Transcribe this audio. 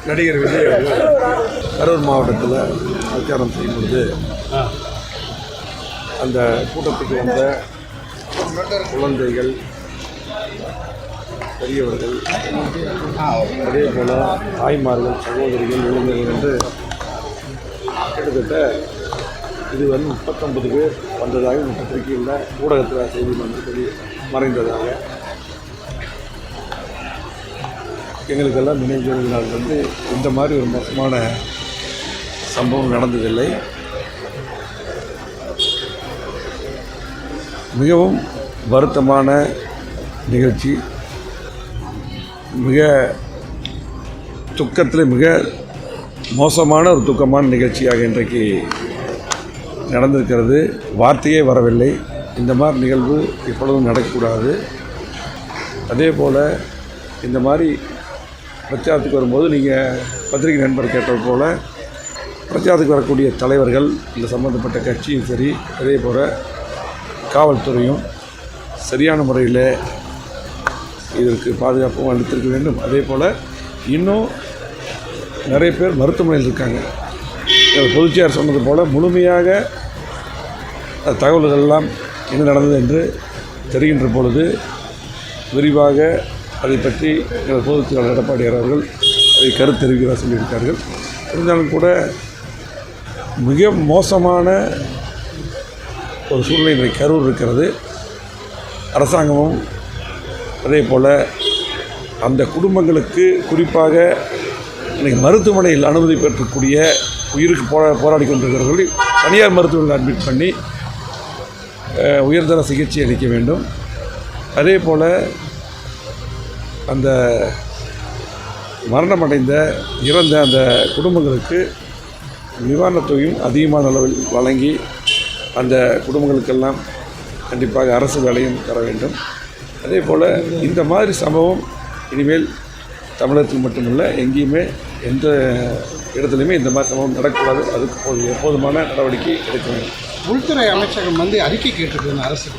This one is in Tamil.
நடிகர் விஜய் அவர்கள் கரூர் மாவட்டத்தில் பிரச்சாரம் செய்யும் பொழுது அந்த கூட்டத்துக்கு வந்த குழந்தைகள், பெரியவர்கள், அதே போல் தாய்மார்கள், சகோதரிகள், இளைஞர்கள் என்று கிட்டத்தட்ட இது 39 பேர் வந்ததாக இந்த பத்திரிகையில் ஊடகத்தில் செய்தி சொல்லி மறைந்ததாக எங்களுக்கெல்லாம் நினைவுகள் இந்த மாதிரி ஒரு மோசமான சம்பவம் நடந்ததில்லை. மிகவும் வருத்தமான நிகழ்ச்சி, மிக துக்கத்தில் மிக மோசமான ஒரு துக்கமான நிகழ்ச்சியாக இன்றைக்கு நடந்திருக்கிறது. வார்த்தையே வரவில்லை. இந்த மாதிரி நிகழ்வு எப்பொழுதும் நடக்கக்கூடாது. அதே போல் இந்த மாதிரி பிரச்சாரத்துக்கு வரும்போது நீங்கள் பத்திரிகை நண்பர் கேட்டது போல் பிரச்சாரத்துக்கு வரக்கூடிய தலைவர்கள், இந்த சம்பந்தப்பட்ட கட்சியும் சரி, அதே போல் காவல்துறையும் சரியான முறையில் இதற்கு பாதுகாப்பும் அளித்திருக்க வேண்டும். அதே போல் இன்னும் நிறைய பேர் மருத்துவமனையில் இருக்காங்க. பொதுச்செயலாளர் சொன்னது போல் முழுமையாக தகவல்களெல்லாம் என்ன நடந்தது என்று தெரிகின்ற பொழுது விரிவாக அதை பற்றி பொதுச்செயலாளர் எடப்பாடியார் அவர்கள் அதை கருத்து தெரிவிக்கிறதா சொல்லியிருக்கார்கள். இருந்தாலும் கூட மிக மோசமான ஒரு சூழ்நிலை கரூர் இருக்கிறது. அரசாங்கமும் அதே போல் அந்த குடும்பங்களுக்கு குறிப்பாக இன்றைக்கு மருத்துவமனையில் அனுமதி பெற்றக்கூடிய உயிருக்கு போராடி கொண்டிருக்கிறவர்களை தனியார் மருத்துவமனையில் அட்மிட் பண்ணி உயர்தர சிகிச்சை அளிக்க வேண்டும். அதே போல் அந்த மரணமடைந்த இறந்த அந்த குடும்பங்களுக்கு நிவாரணத்தொகையும் அதிகமான அளவில் வழங்கி அந்த குடும்பங்களுக்கெல்லாம் கண்டிப்பாக அரசு வேலையும் தர வேண்டும். அதே போல் இந்த மாதிரி சம்பவம் இனிமேல் தமிழகத்தில் மட்டுமல்ல, எங்கேயுமே எந்த இடத்துலையுமே இந்த மாதிரி சம்பவம் நடக்கக்கூடாது. அதுக்கு எப்போதுமான நடவடிக்கை எடுக்க வேண்டும். உள்துறை அமைச்சகம் அறிக்கை கேட்டிருக்குன்னு அரசு